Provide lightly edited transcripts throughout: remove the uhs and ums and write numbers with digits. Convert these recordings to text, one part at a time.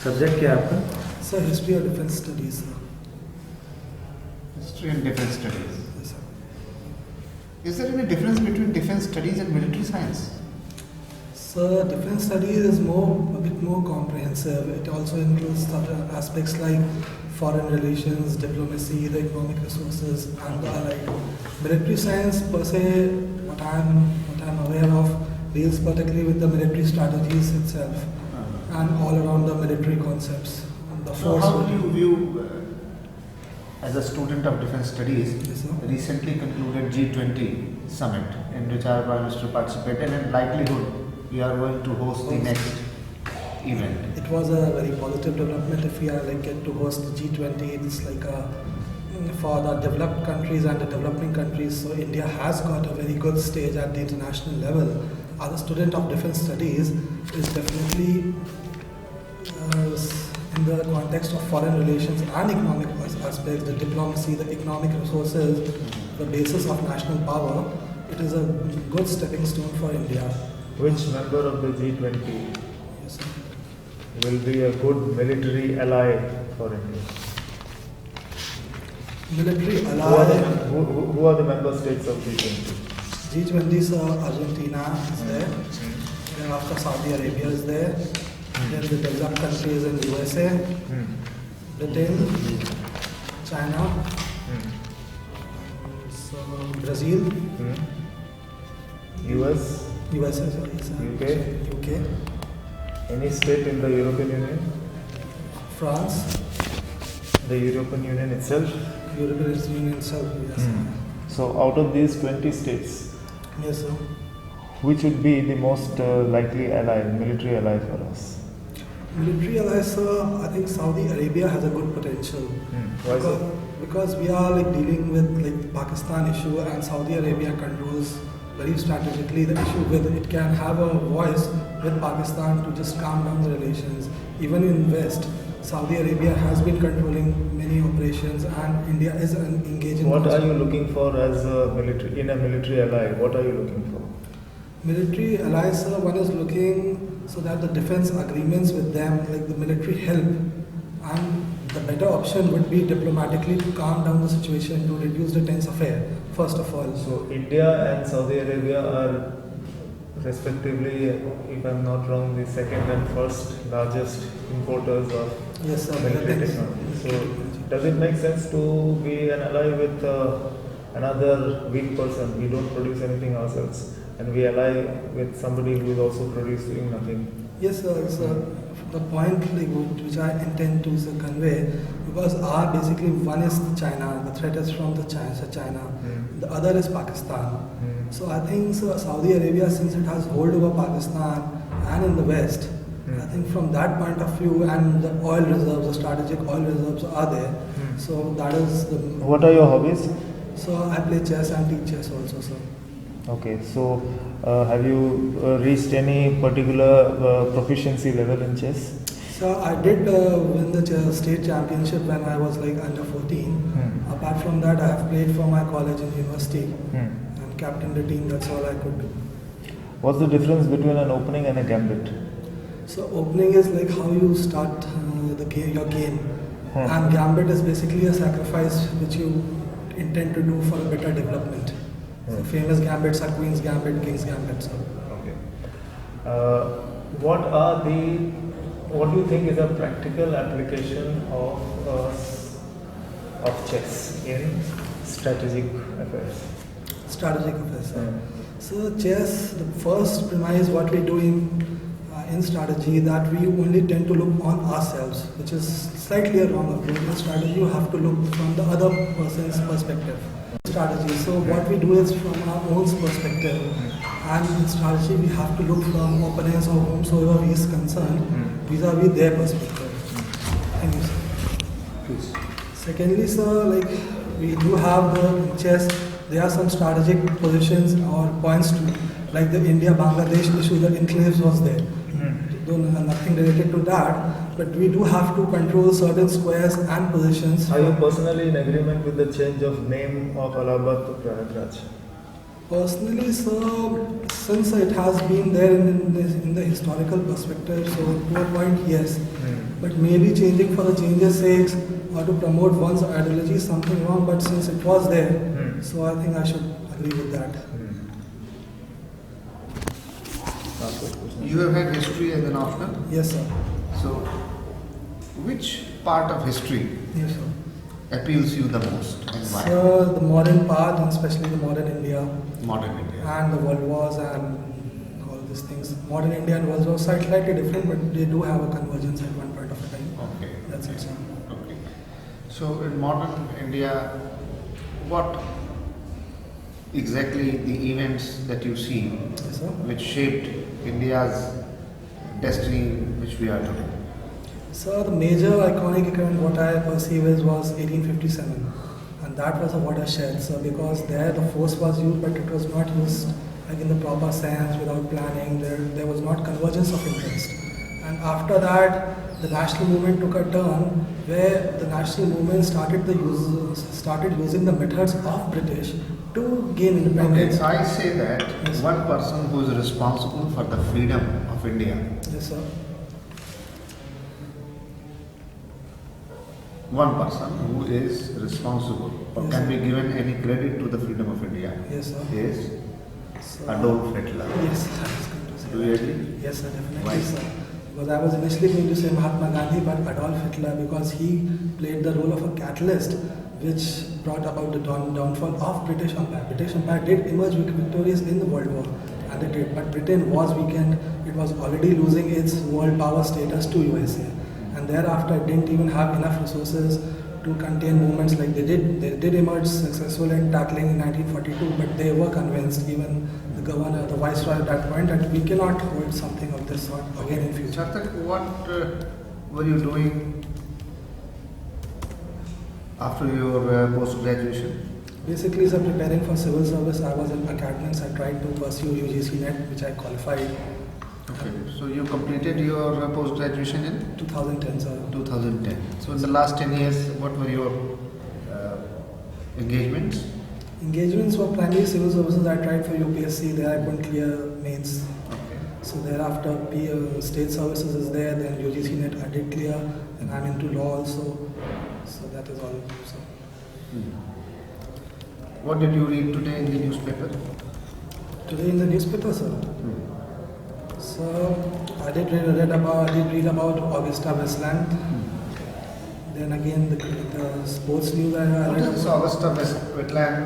Subject क्या है आपका? Sir, history or defense studies, sir. History and defense studies. Yes, sir. Is there any difference between defense studies and military science? Sir, defense studies is a bit more comprehensive. It also includes certain aspects like foreign relations, diplomacy, the economic resources, and the allied. Military science, per se, what I'm aware of, deals particularly with the military strategies itself and all around the military concepts. The So force. how do you view, as a student of defense studies, Yes, sir. recently concluded G20 summit in which our Prime Minister participated, and likelihood we are going to host the next event? It was a very positive development if we are get to host the G20. It's like for the developed countries and the developing countries. So India has got a very good stage at the international level. As a student of defense studies, is definitely in the context of foreign relations and economic aspects, the diplomacy, the economic resources, the basis of national power. It is a good stepping stone for India. Which member of the G20 Yes, sir. will be a good military ally for India? Military Who are the, ally. who are the member states of G20? G20, sir, Argentina is there. Then after Saudi Arabia is there. Then the developed countries in USA, Britain, China, so Brazil, US, USA, sorry, sir. UK, any state in the European Union, France, the European Union itself. European Union itself, yes, sir. So out of these 20 states, Yes, sir. which would be the most likely ally, military ally for us? Military allies, sir, I think Saudi Arabia has a good potential. Why so? Because we are dealing with Pakistan issue, and Saudi Arabia controls very strategically the issue with it. Can have a voice with Pakistan to just calm down the relations. Even in West, Saudi Arabia has been controlling many operations, and India is engaging. What are you looking for as a military ally? What are you looking for? Military allies, sir, one is looking so that the defense agreements with them, like the military help, and the better option would be diplomatically to calm down the situation, to reduce the tense affair, first of all. So India and Saudi Arabia are respectively, if I'm not wrong, the second and first largest importers of Yes, sir. military technology. So does it make sense to be an ally with another weak person? We don't produce anything ourselves, and we ally with somebody who is also producing nothing. Yes, sir. So the point which I intend to convey, because basically one is China, the threat is from the China, the other is Pakistan. So I think Saudi Arabia, since it has hold over Pakistan and in the West, I think from that point of view, and the oil reserves, the strategic oil reserves are there. So that is the. What are your hobbies? So I play chess and teach chess also, sir. Okay, so have you reached any particular proficiency level in chess? So I did win the state championship when I was under 14. Apart from that, I have played for my college and university and captained the team. That's all I could do. What's the difference between an opening and a gambit? So opening is like how you start your game, and gambit is basically a sacrifice which you intend to do for a better development. So famous gambits are Queen's Gambit, King's Gambit. So. Okay. What do you think is a practical application of chess in strategic affairs? Strategic affairs. So chess, the first premise what we do in strategy, that we only tend to look on ourselves, which is slightly a wrong approach. In strategy, you have to look from the other person's perspective. Strategy. So what we do is from our own perspective, and in strategy we have to look from opponents or whomsoever is concerned vis-a-vis their perspective. Thank you, sir. Please. Secondly, sir, we do have the chess. There are some strategic positions or points to, like the India-Bangladesh issue. The enclaves was there. Though nothing related to that, but we do have to control certain squares and positions. Are you personally in agreement with the change of name of Allahabad to Prayagraj? Personally, sir, since it has been there in the historical perspective, so to a point, yes. But maybe changing for the change's sake or to promote one's ideology is something wrong, but since it was there, so I think I should agree with that. You have had history as an optional? Yes, sir. So, which part of history Yes, sir. appeals you the most and why? So the modern part, and especially the modern India, Modern India. and the world wars and all these things. Modern India and world wars are slightly different, but they do have a convergence at one point of a time. Okay. That's it, sir. Okay. So in modern India, what exactly the events that you see Yes, sir. which shaped India's destiny which we are today? So the major iconic event what I perceive is was 1857, and that was a watershed. So because there the force was used, but it was not used like in the proper sense without planning. There was not convergence of interest. And after that, the national movement took a turn where the national movement started using the methods of British to gain Okay, independence. so I say that Yes. one person who is responsible for the freedom of India, Yes, sir. one person who is responsible or Yes, can sir. be given any credit to the freedom of India Yes, sir. is So, Adolf Hitler. yes, I was going to say Do you that. agree? Yes, sir, definitely, Why? sir. Because I was initially going to say Mahatma Gandhi, but Adolf Hitler, because he played the role of a catalyst which brought about the downfall of British Empire. British Empire did emerge victorious in the World War, and it did, but Britain was weakened. It was already losing its world power status to USA, and thereafter it didn't even have enough resources to contain movements like they did. They did emerge successful in tackling in 1942, but they were convinced, even the governor, the viceroy at that point, that we cannot hold something of this sort again in future. Chartak, what were you doing after your post-graduation? Basically, sir, preparing for civil service, I was in academics. I tried to pursue UGC NET, which I qualified Okay, so you completed your post-graduation in 2010, sir. 2010. So in the last 10 years, what were your engagements? Engagements were primarily civil services. I tried for UPSC, there I couldn't clear mains. Okay. So thereafter, state services is there, then UGC NET I did clear, and I'm into law also. So that is all. So, What did you read today in the newspaper? today in the newspaper, sir. So I did read about Augusta Westland. Then again the sports news I What read is this about. Augusta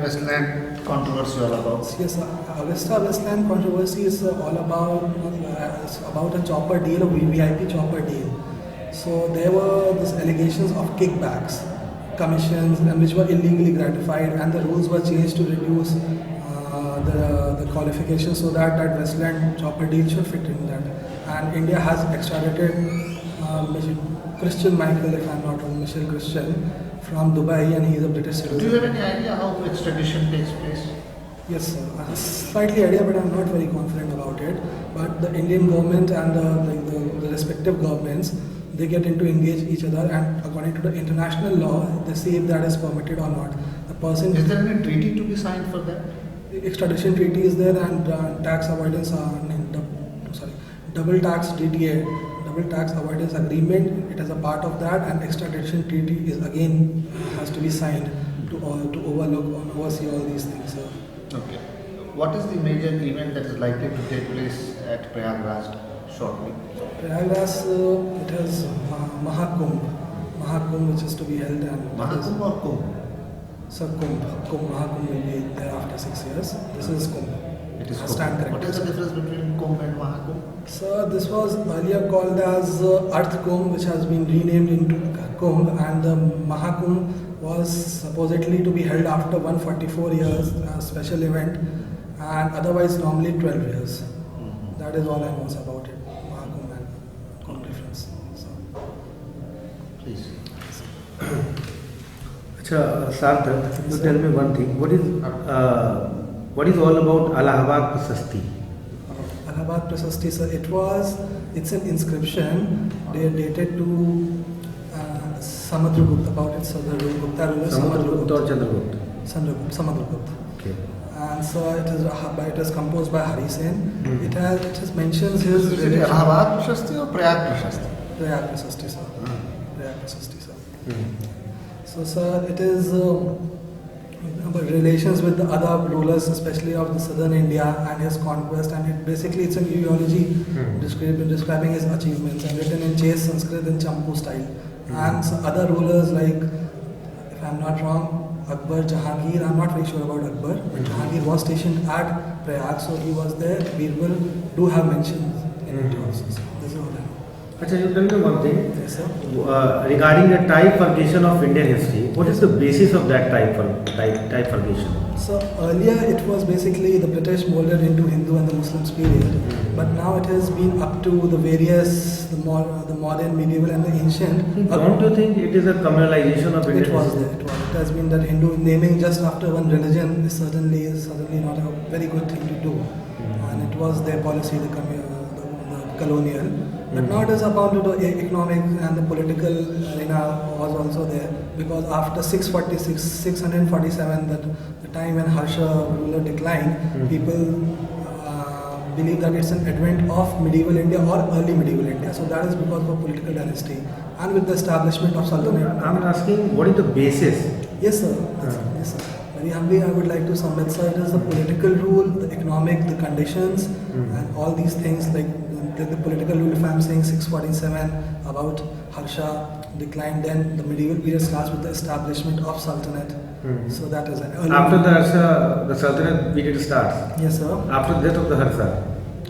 Westland controversy all about? Yes, Augusta Westland controversy is all about it's about a chopper deal, a VIP chopper deal. So there were these allegations of kickbacks, commissions, and which were illegally gratified, and the rules were changed to reduce the qualifications so that that Westland chopper deal should fit in that. And India has extradited Christian Michael, if I'm not wrong, Michelle Christian, from Dubai, and he is a British citizen. Do you have any idea how extradition takes place? Yes, sir. I have slightly idea, but I'm not very confident about it. But the Indian government and the respective governments, they get into engage each other, and according to the international law, they see if that is permitted or not. The person Is there any treaty to be signed for that? extradition treaty is there, and tax avoidance, double tax DTA, double tax avoidance agreement. It is a part of that, and extradition treaty is again has to be signed to overlook or oversee all these things, sir. Okay. What is the major event that is likely to take place at Prayagraj shortly? Prayagraj, it has Mahakumbh, which is to be held, and Mahakumbh or Kumbh? So Mahakumbh will be there after 6 years. This is Kumbh. It is I stand Kumbh. What is the corrected. difference between Kumbh and Mahakumbh? So this was earlier called as Earth Kumbh, which has been renamed into Kumbh, and the Mahakumbh was supposedly to be held after 144 years, a special event, and otherwise normally 12 years. That is all I know about it, Mahakumbh and Kumbh difference. So. Please. Sarthak, you tell me one thing. What is all about Allahabad Prasasti? Allahabad Prasasti, sir, it's an inscription dated to Samudragupta, about its Gupta ruler Samudragupta or Chandragupta? Samudragupta. Okay. And so it is composed by Hari Sen. It has mentions his Is it relation. Allahabad Prashasti or Prayag Prashasti? Prayag Prashasti, sir. Prayag Prashasti, sir. So, sir, it is about relations with the other rulers, especially of the southern India and his conquest. And it's an eulogy describing his achievements and written in chaste Sanskrit and Champu style. And so other rulers like, if I'm not wrong, Akbar, Jahangir, I'm not very sure about Akbar, but Jahangir was stationed at Prayag, so he was there. Birbal do have mentions in it also. So this is what I know. Achha, you tell me one thing. Yes, sir. Regarding the typefurcation of Indian history, what is the basis of that typefurcation? So earlier it was basically the British molded into Hindu and the Muslims period, but now it has been up to the various, the modern, medieval and the ancient. Don't you think it is a communalization of Indian It was history? there. It has been that Hindu naming just after one religion is certainly not a very good thing to do, and it was their policy, the colonial. But now it is about the economic and the political arena was also there, because after 647, that the time when Harsha ruler declined, people believe that it's an advent of medieval India or early medieval India. So that is because of a political dynasty and with the establishment of Sultanate. I'm asking, what is the basis? Yes, sir. Yes, sir. Very humbly, I would like to submit, sir, it is the political rule, the economic, the conditions, and all these things like the political rule. If I am saying 647 about Harsha decline, then the medieval period starts with the establishment of Sultanate. So that is an early. After the Harsha, the Sultanate period starts. Yes, sir. After the death of the Harsha,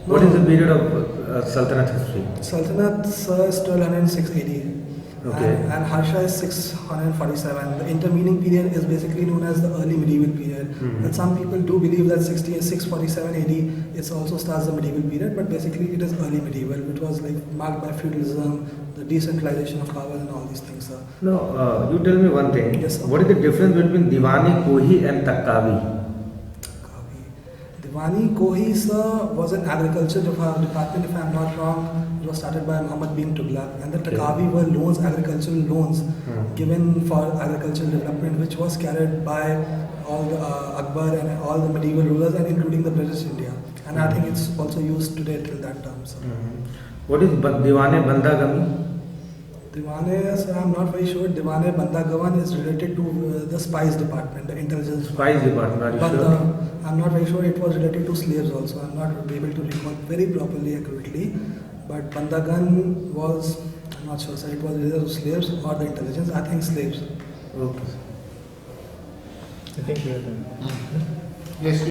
what is the period of Sultanate history? Sultanate, sir, is 1206 AD. Okay. And Harsha is 647. The intervening period is basically known as the early medieval period. But some people do believe that 647 AD it also starts the medieval period, but basically it is early medieval, which was like marked by feudalism, the decentralization of power and all these things, sir. No, you tell me one thing. Yes, sir. What is the difference between Diwani, Kohi and Takkavi? Diwani Kohi, sir, was an agriculture department, if I am not wrong. It was started by Muhammad bin Tughlaq, and the Takavi were loans, agricultural loans given for agricultural development, which was carried by all the Akbar and all the medieval rulers, and including the British India. And I think it's also used today till that term. So. What is Diwane Bandagami? Diwane, sir, I'm not very sure. Diwane Bandagavan is related to the spice department, the intelligence. Spice department, are you sure? I'm not very sure. It was related to slaves also. I'm not able to recall very properly, accurately. But Bandagan was, I'm not sure, sir, it was either slaves or the intelligence. I think slaves. Okay. I think we are done. Yes,